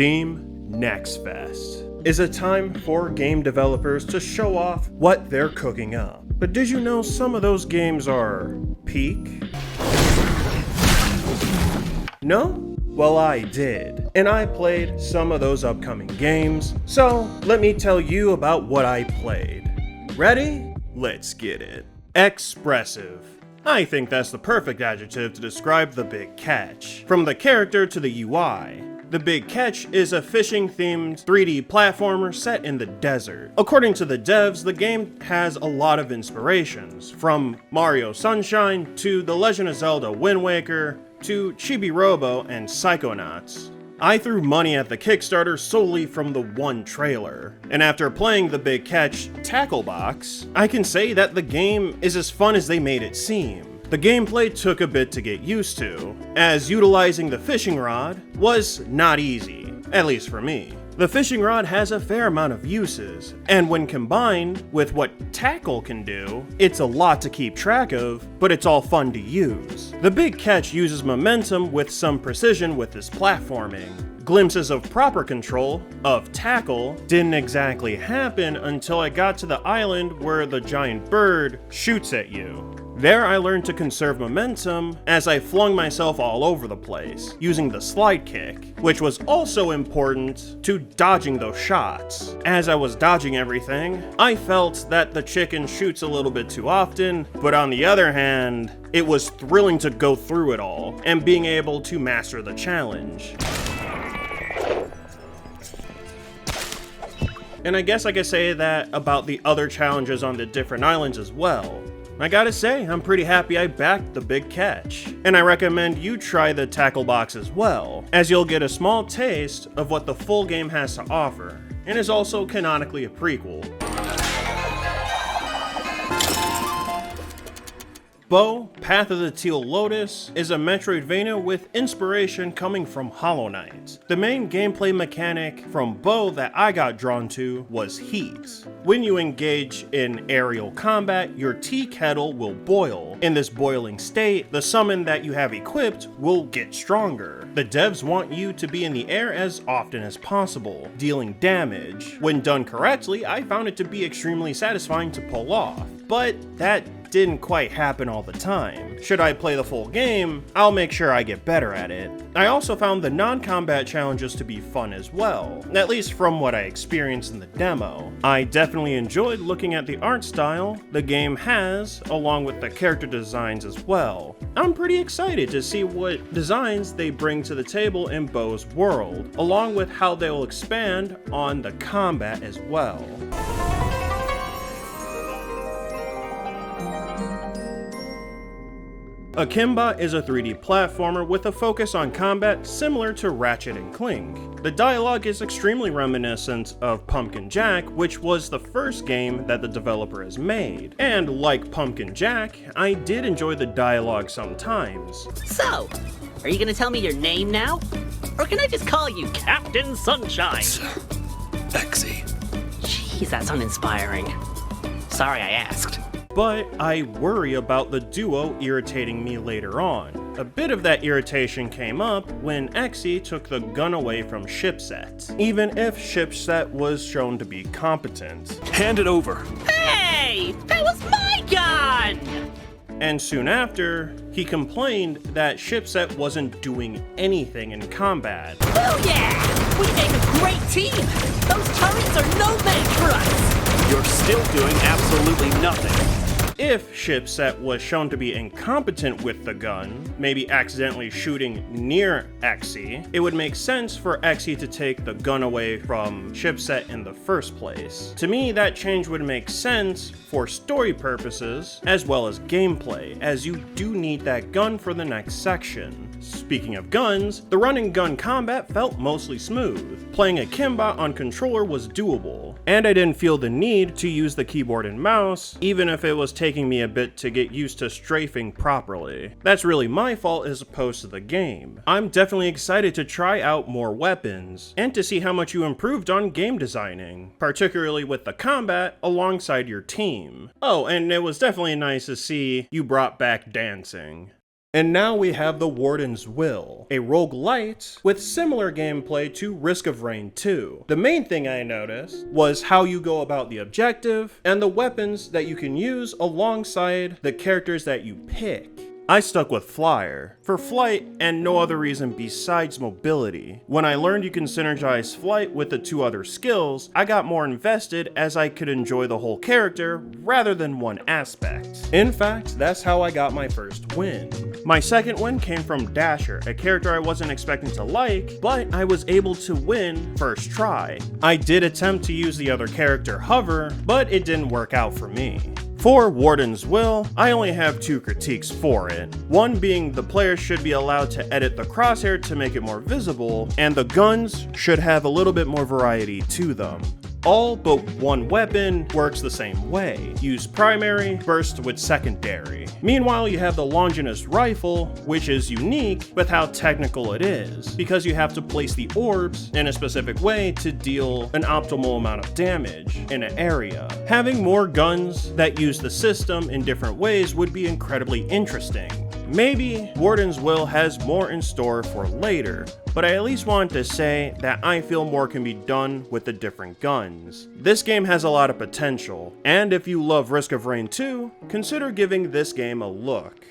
Steam Next Fest is a time for game developers to show off what they're cooking up. But did you know some of those games are peak? No? Well, I did. And I played some of those upcoming games. So let me tell you about what I played. Ready? Let's get it. Expressive. I think that's the perfect adjective to describe The Big Catch. From the character to the UI. The Big Catch is a fishing-themed 3D platformer set in the desert. According to the devs, the game has a lot of inspirations, from Mario Sunshine to The Legend of Zelda Wind Waker to Chibi Robo and Psychonauts. I threw money at the Kickstarter solely from the one trailer, and after playing The Big Catch Tacklebox, I can say that the game is as fun as they made it seem. The gameplay took a bit to get used to, as utilizing the fishing rod was not easy, at least for me. The fishing rod has a fair amount of uses, and when combined with what tackle can do, it's a lot to keep track of, but it's all fun to use. The Big Catch uses momentum with some precision with this platforming. Glimpses of proper control of tackle didn't exactly happen until I got to the island where the giant bird shoots at you. There I learned to conserve momentum as I flung myself all over the place, using the slide kick, which was also important to dodging those shots. As I was dodging everything, I felt that the chicken shoots a little bit too often, but on the other hand, it was thrilling to go through it all, and being able to master the challenge. And I guess I could say that about the other challenges on the different islands as well. I gotta say, I'm pretty happy I backed The Big Catch. And I recommend you try the Tacklebox as well, as you'll get a small taste of what the full game has to offer, and is also canonically a prequel. Bow, Path of the Teal Lotus is a Metroidvania with inspiration coming from Hollow Knight. The main gameplay mechanic from Bow that I got drawn to was heat. When you engage in aerial combat, your tea kettle will boil. In this boiling state, the summon that you have equipped will get stronger. The devs want you to be in the air as often as possible, dealing damage. When done correctly, I found it to be extremely satisfying to pull off, but that didn't quite happen all the time. Should I play the full game, I'll make sure I get better at it. I also found the non-combat challenges to be fun as well, at least from what I experienced in the demo. I definitely enjoyed looking at the art style the game has, along with the character designs as well. I'm pretty excited to see what designs they bring to the table in Bow's world, along with how they will expand on the combat as well. Akimbot is a 3D platformer with a focus on combat similar to Ratchet & Clank. The dialogue is extremely reminiscent of Pumpkin Jack, which was the first game that the developer has made. And like Pumpkin Jack, I did enjoy the dialogue sometimes. So, are you gonna tell me your name now? Or can I just call you Captain Sunshine? Exy. Jeez, that's uninspiring. Sorry I asked. But I worry about the duo irritating me later on. A bit of that irritation came up when Exy took the gun away from Shipset, even if Shipset was shown to be competent. Hand it over. Hey! That was my gun! And soon after, he complained that Shipset wasn't doing anything in combat. Oh yeah! We make a great team! Those turrets are no match for us! You're still doing absolutely nothing. If Shipset was shown to be incompetent with the gun, maybe accidentally shooting near Exy, it would make sense for Exy to take the gun away from Shipset in the first place. To me, that change would make sense for story purposes as well as gameplay, as you do need that gun for the next section. Speaking of guns, the run and gun combat felt mostly smooth. Playing Akimbot on controller was doable, and I didn't feel the need to use the keyboard and mouse, even if it was taking me a bit to get used to strafing properly. That's really my fault as opposed to the game. I'm definitely excited to try out more weapons, and to see how much you improved on game designing, particularly with the combat alongside your team. Oh, and it was definitely nice to see you brought back dancing. And now we have the Warden's Will, a roguelite with similar gameplay to Risk of Rain 2. The main thing I noticed was how you go about the objective and the weapons that you can use alongside the characters that you pick. I stuck with Flyer for flight and no other reason besides mobility. When I learned you can synergize flight with the two other skills, I got more invested as I could enjoy the whole character rather than one aspect. In fact, that's how I got my first win. My second win came from Dasher, a character I wasn't expecting to like, but I was able to win first try. I did attempt to use the other character Hover, but it didn't work out for me. For Warden's Will, I only have two critiques for it. One being the player should be allowed to edit the crosshair to make it more visible, and the guns should have a little bit more variety to them. All but one weapon works the same way. Use primary, burst with secondary. Meanwhile, you have the Longinus rifle, which is unique with how technical it is, because you have to place the orbs in a specific way to deal an optimal amount of damage in an area. Having more guns that use the system in different ways would be incredibly interesting. Maybe Warden's Will has more in store for later, but I at least want to say that I feel more can be done with the different guns. This game has a lot of potential, and if you love Risk of Rain 2, consider giving this game a look.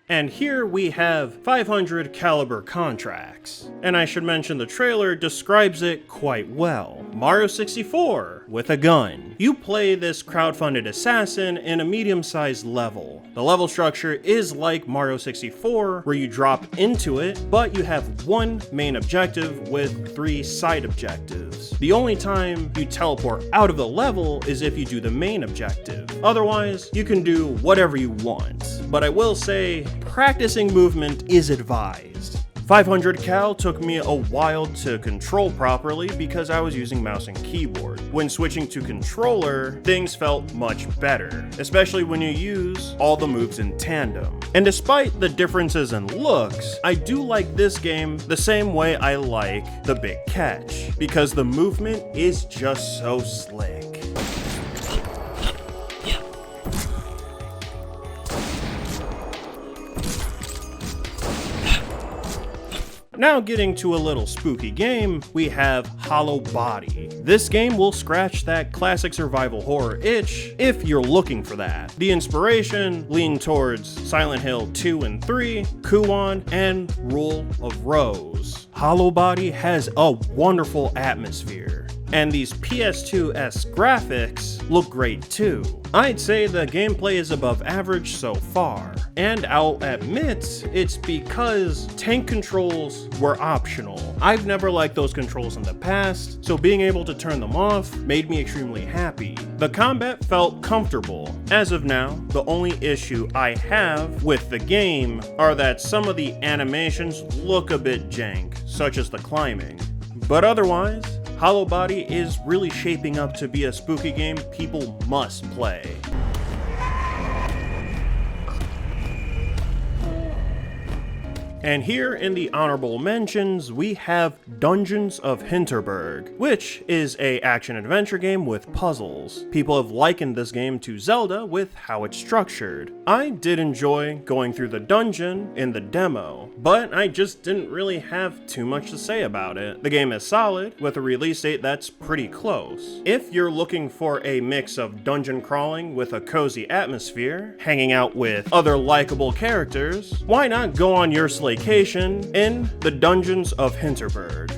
And here we have 500 Caliber Contractz. And I should mention the trailer describes it quite well. Mario 64 with a gun. You play this crowdfunded assassin in a medium-sized level. The level structure is like Mario 64 where you drop into it, but you have one main objective with 3 side objectives. The only time you teleport out of the level is if you do the main objective. Otherwise, you can do whatever you want. But I will say, practicing movement is advised. 500 Cal took me a while to control properly because I was using mouse and keyboard. When switching to controller, things felt much better, especially when you use all the moves in tandem. And despite the differences in looks, I do like this game the same way I like The Big Catch, because the movement is just so slick. Now getting to a little spooky game, we have Hollowbody. This game will scratch that classic survival horror itch if you're looking for that. The inspiration leaned towards Silent Hill 2 and 3, Kuon, and Rule of Rose. Hollowbody has a wonderful atmosphere, and these PS2-esque graphics look great too. I'd say the gameplay is above average so far, and I'll admit it's because tank controls were optional. I've never liked those controls in the past, so being able to turn them off made me extremely happy. The combat felt comfortable. As of now, the only issue I have with the game are that some of the animations look a bit jank, such as the climbing. But otherwise, Hollowbody is really shaping up to be a spooky game people must play. And here in the honorable mentions, we have Dungeons of Hinterberg, which is a action-adventure game with puzzles. People have likened this game to Zelda with how it's structured. I did enjoy going through the dungeon in the demo, but I just didn't really have too much to say about it. The game is solid, with a release date that's pretty close. If you're looking for a mix of dungeon crawling with a cozy atmosphere, hanging out with other likable characters, why not go on your vacation in the Dungeons of Hinterberg?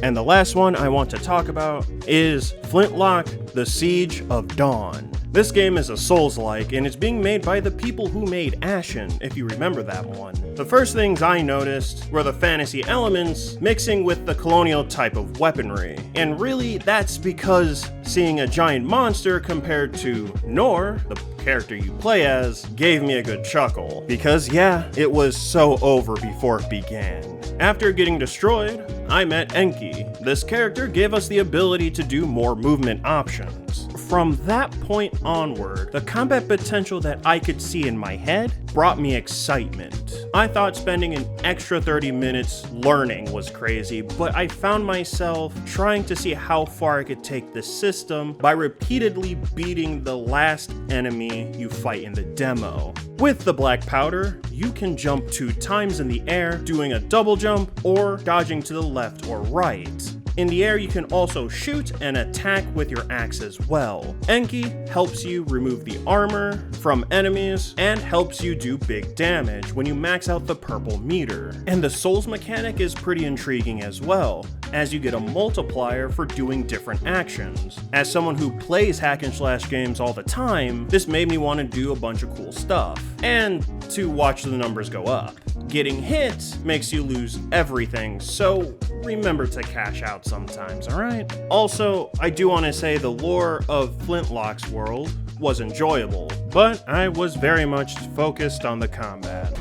And the last one I want to talk about is Flintlock, The Siege of Dawn. This game is a Souls-like, and it's being made by the people who made Ashen, if you remember that one. The first things I noticed were the fantasy elements mixing with the colonial type of weaponry. And really, that's because seeing a giant monster compared to Nor, the character you play as, gave me a good chuckle. Because yeah, it was so over before it began. After getting destroyed, I met Enki. This character gave us the ability to do more movement options. From that point onward, the combat potential that I could see in my head brought me excitement. I thought spending an extra 30 minutes learning was crazy, but I found myself trying to see how far I could take the system by repeatedly beating the last enemy you fight in the demo. With the black powder, you can jump 2 times in the air, doing a double jump or dodging to the left or right. In the air, you can also shoot and attack with your axe as well. Enki helps you remove the armor from enemies and helps you do big damage when you max out the purple meter. And the souls mechanic is pretty intriguing as well, as you get a multiplier for doing different actions. As someone who plays hack and slash games all the time, this made me want to do a bunch of cool stuff, and to watch the numbers go up. Getting hit makes you lose everything, so remember to cash out sometimes, alright? Also, I do want to say the lore of Flintlock's world was enjoyable, but I was very much focused on the combat.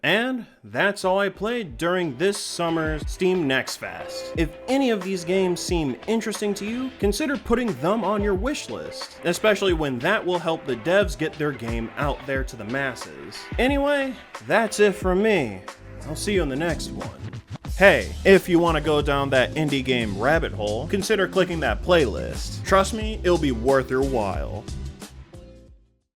And that's all I played during this summer's Steam Next Fest. If any of these games seem interesting to you, consider putting them on your wish list, especially when that will help the devs get their game out there to the masses. Anyway, that's it from me. I'll see you in the next one. Hey, if you want to go down that indie game rabbit hole, consider clicking that playlist. Trust me, it'll be worth your while.